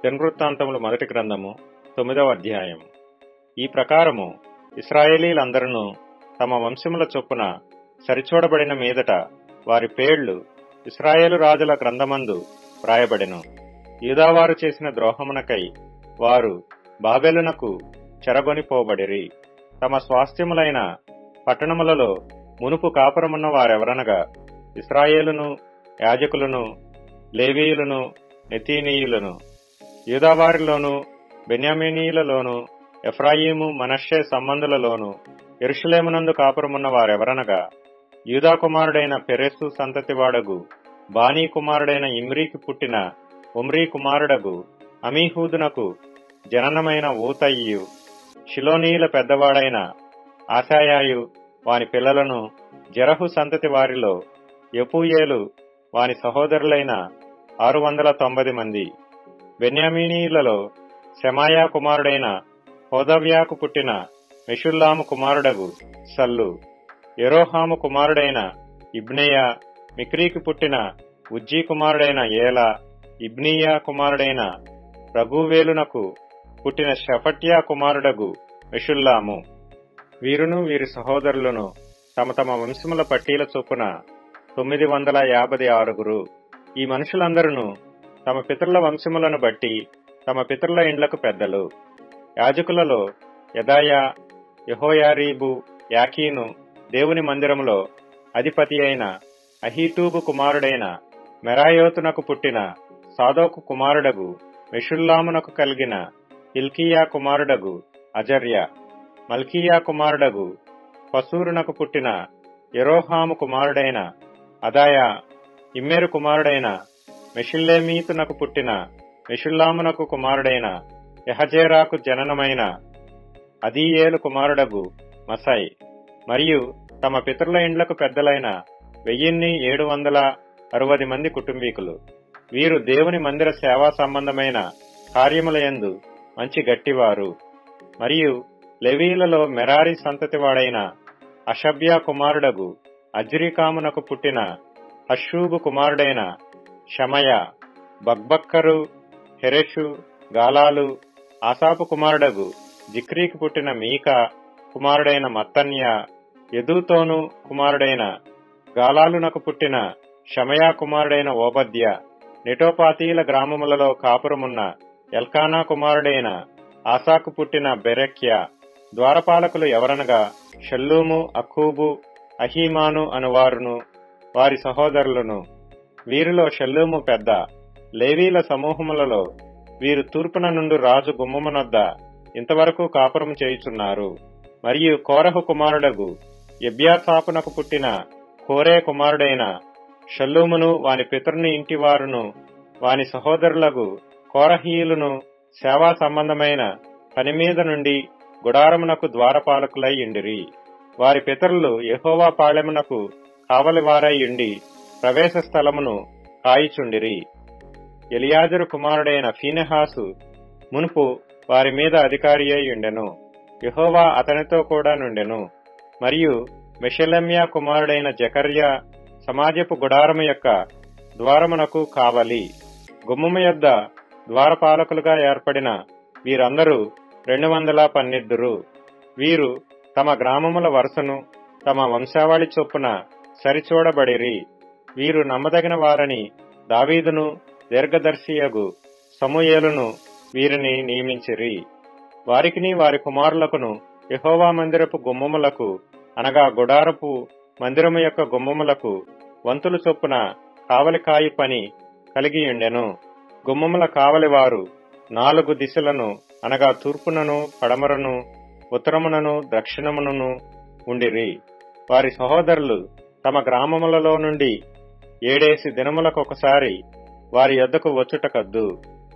దినవృత్తాంతములు మొదటి గ్రంథము 9వ అధ్యాయము. ఈ ప్రకారము ఇశ్రాయేలీలందరూ తమ వంశముల చొప్పున సరిచూడబడిన మీదట వారి పేర్లు ఇశ్రాయేలు రాజుల గ్రంథమందు వ్రాయబడెను. యూదావారు చేసిన ద్రోహమునకై వారు బాబెలునకు చెరగొనిపోబడిరి. తమ స్వాస్థ్యములైన పట్టణములలో మునుపు కాపురమున్న వారెవరనగా ఇశ్రాయేలును, యాజకులను, లేవీయులను, నెతీనీయులను. యూదావారిలోను, బెన్యామీనీయులలోను, ఎఫ్రాయిము, మనష్షే సంబంధులలోను యెరూషలేమునందు కాపురమున్న వారెవరనగా యూదా కుమారుడైన పెరెసు సంతతివాడగు బానీ కుమారుడైన ఇమ్రీకి పుట్టిన ఒమ్రీ కుమారుడగు అమీహూదునకు జననమైన ఊతయియు, షిలోనీయుల పెద్దవాడైన ఆశాయాయు వాని పిల్లలను, జెరహు సంతతి వారిలో యెపూయేలు వాని సహోదరులైన 690 మంది. బెన్యామీనీయులలో శమాయా కుమారుడైన హోదవ్యాకు పుట్టిన మెషుల్లాము కుమారుడగు సల్లు, యెరోహాము కుమారుడైన ఇబ్నెయా, మిక్రీకి పుట్టిన ఉజ్జీ కుమారుడైన ఏలా, ఇబ్నీయా కుమారుడైన రఘువేలునకు పుట్టిన షఫట్యా కుమారుడగు మెషుల్లాము. వీరును వీరి సహోదరులను తమ తమ వంశముల పట్టీల చొప్పున 956. ఈ మనుషులందరూ తమ పితరుల వంశములను బట్టి తమ పితరుల ఇండ్లకు పెద్దలు. యాజకులలో యెదాయా, యెహోయారీబు, యాకీను దేవుని మందిరములో అధిపతి అయిన అహీటూబు కుమారుడైన మెరాయోతునకు పుట్టిన సాదోకు కుమారుడగు మెషుల్లామునకు కలిగిన హిల్కీయా కుమారుడగు అజర్యా, మల్కీయా కుమారుడగు పసూరునకు పుట్టిన యెరోహాము కుమారుడైన అదాయా, ఇమ్మెరు కుమారుడైన మెషిల్లేమీతునకు పుట్టిన మెషుల్లామునకు కుమారుడైన యహజేరాకు జననమైన అదీయేలు కుమారుడగు మసై, మరియు తమ పితరుల ఇండ్లకు పెద్దలైన 1760 మంది కుటుంబీకులు. వీరు దేవుని మందిర సేవా సంబంధమైన కార్యములయందు మంచి గట్టివారు. మరియు లెవీలలో మెరారి సంతతివాడైన అషబ్యా కుమారుడగు అజ్రీకామునకు పుట్టిన హషూబు కుమారుడైన షమయా, బక్బక్కరు, హెరెషు, గాలాలు, ఆసాపు కుమారుడగు జిక్రీకి పుట్టిన మీకా కుమారుడైన మత్తన్యా, యెదూతోను కుమారుడైన గాలాలునకు పుట్టిన షమయా కుమారుడైన ఓబద్య, నెటోపాతీల గ్రామములలో కాపురమున్న ఎల్కానా కుమారుడైన ఆసాకు పుట్టిన బెరెక్యా. ద్వారపాలకులు ఎవరనగా షల్లూము, అక్కూబు, అహీమాను అనువారును వారి సహోదరులను. వీరిలో షల్లూము పెద్ద. లేవీల సమూహములలో వీరు తూర్పున నుండి రాజు గుమ్మమునొద్ద ఇంతవరకు కాపురం చేయుచున్నారు. మరియు కోరహు కుమారుడగు ఎబ్యాసాపునకు పుట్టిన కోరే కుమారుడైన షల్లూమును వాని పితరుని ఇంటివారును వాని సహోదరులగు కోరహీయులను సేవా సంబంధమైన పనిమీద నుండి గుడారమునకు ద్వారపాలకులై ఉండిరి. వారి పితరులు యెహోవా పాళెమునకు కావలివారై ఉండి ప్రవేశ స్థలమును కాయిచుండిరి. ఎలియాజరు కుమారుడైన ఫీనెహాసు మునుపు వారి మీద అధికారి అయి ఉండెను. యెహోవా అతనితో కూడా నుండెను. మరియు మెషెలెమ్యా కుమారుడైన జకర్యా సమాజపు గుడారము యొక్క ద్వారమునకు కావలి. గుమ్మము యొద్ద ద్వారపాలకులుగా ఏర్పడిన వీరందరూ 212. వీరు తమ గ్రామముల వరుసను తమ వంశావళి చొప్పున సరిచూడబడిరి. వీరు నమ్మదగిన వారని దావీదును దీర్ఘదర్శియగు సమూయేలును వీరిని నియమించిరి. వారికిని వారి కుమారులకును యెహోవా మందిరపు గుమ్మములకు అనగా గుడారపు మందిరము యొక్క గుమ్మములకు వంతులు చొప్పున కావలికాయి పని కలిగియుండెను. గుమ్మముల కావలివారు 4 దిశలను అనగా తూర్పునను, పడమరను, ఉత్తరమునను, దక్షిణమునను ఉండిరి. వారి సహోదరులు తమ గ్రామములలో నుండి 7 దినములకొకసారి వారి యొద్దకు వచ్చుట కద్దు.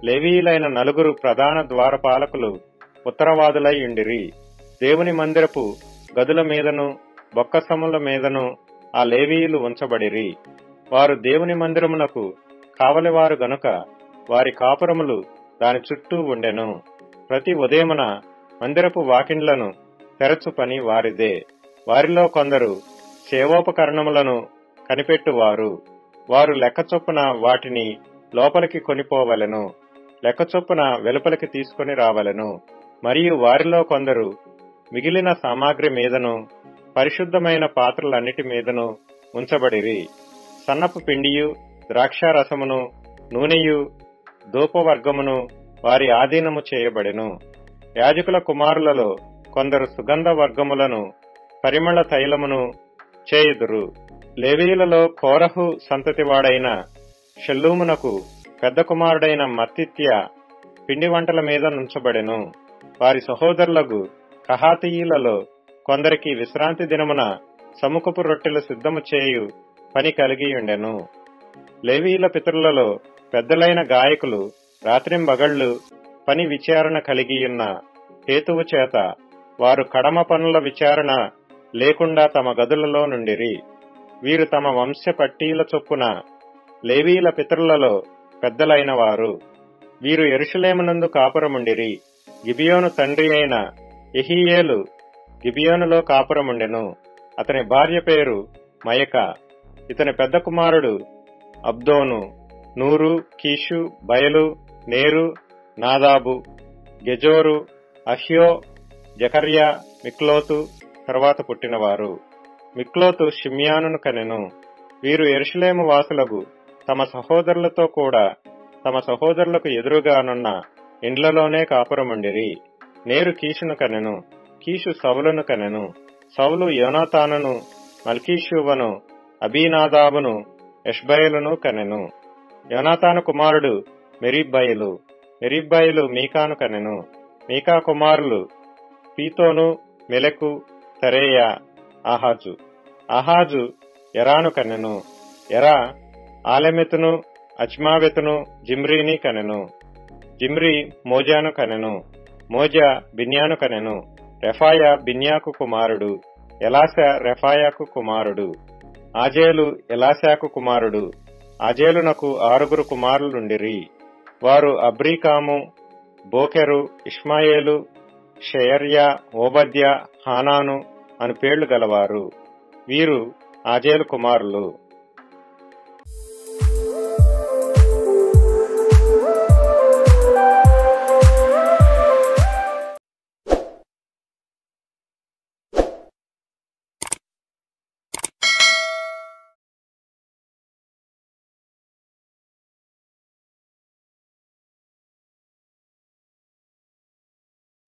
లేవీయులైన 4 ప్రధాన ద్వారపాలకులు ఉత్తరవాదులై ఉండిరి. దేవుని మందిరపు గదుల మీదను బొక్కసముల మీదను ఆ లేవీయులు ఉంచబడిరి. వారు దేవుని మందిరమునకు కావలివారు గనుక వారి కాపురములు దాని చుట్టూ ఉండెను. ప్రతి ఉదయమున మందిరపు వాకిండ్లను తెరచు పని వారిదే. వారిలో కొందరు సేవోపకరణములను కనిపెట్టువారు. వారు లెక్క చొప్పున వాటిని లోపలికి కొనిపోవలెను. లెక్క చొప్పున వెలుపలికి తీసుకుని రావలెను. మరియు వారిలో కొందరు మిగిలిన సామాగ్రి మీదను పరిశుద్ధమైన పాత్రలన్నిటి మీదను ఉంచబడిరి. సన్నపు పిండియు ద్రాక్షారసమును నూనెయు ధూపవర్గమును వారి ఆధీనము చేయబడెను. యాజకుల కుమారులలో కొందరు సుగంధ వర్గములను పరిమళ తైలమును చేయుదురు. లేవీయులలో కోరహు సంతతివాడైన షల్లూమునకు పెద్ద కుమారుడైన మత్తిత్య పిండి వంటల మీద నుంచబడెను. వారి సహోదరులకు కహాతీయులలో కొందరికి విశ్రాంతి దినమున సముఖపు రొట్టెలు సిద్ధము చేయు పని కలిగియుండెను. లేవీయుల పితరులలో పెద్దలైన గాయకులు రాత్రింబగళ్లు పని విచారణ కలిగియున్న హేతువు చేత వారు కడమ పనుల విచారణ లేకుండా తమ గదులలో నుండిరి. వీరు తమ వంశ పట్టీల చొప్పున లేవీయుల పితరులలో పెద్దలైన వారు. వీరు యెరూషలేమునందు కాపురముండిరి. గిబియోను తండ్రి అయిన యెహీయేలు గిబియోనులో కాపురముండెను. అతని భార్య పేరు మయక. ఇతని పెద్ద కుమారుడు అబ్దోను, నూరు, కీషు, బయలు, నేరు, నాదాబు, గెజోరు, అహ్యో, జకర్యా, మిక్లోతు తరువాత పుట్టినవారు. మిక్లోతు షిమ్యానును కనెను. వీరు యెరూషలేము వాసులకు తమ సహోదరులతో కూడా తమ సహోదరులకు ఎదురుగానున్న ఇండ్లలోనే కాపురముండిరి. నేరు కీషును కనెను. కీషు సౌలును కనెను. సౌలు యోనాతానును, మల్కీషూవను, అబీనాదాబును, ఎష్బయలును కనెను. యోనాతాను కుమారుడు మెరీబ్బయలు. మెరీబ్బయలు మీకాను కనెను. మీకా కుమారులు పీతోను, మెలకు, తెరేయా, ఆహాజు. ఆహాజు ఎరాను కనెను. ఎరా ఆలెమెతును, అజ్మావెతును, జిమ్రీని కనెను. జిమ్రీ మోజాను కనెను. మోజా బిన్యాను కనెను. రెఫాయా బిన్యాకు కుమారుడు. ఎలాసా రెఫాయాకు కుమారుడు. ఆజేలు ఎలాసాకు కుమారుడు. ఆజేలునకు 6 కుమారులుండిరి. వారు అబ్రీకాము, బోకెరు, ఇష్మాయేలు, షెయర్యా, ఓబద్యా, హానాను అను పేర్లు గలవారు. వీరు ఆజేలు కుమారులు.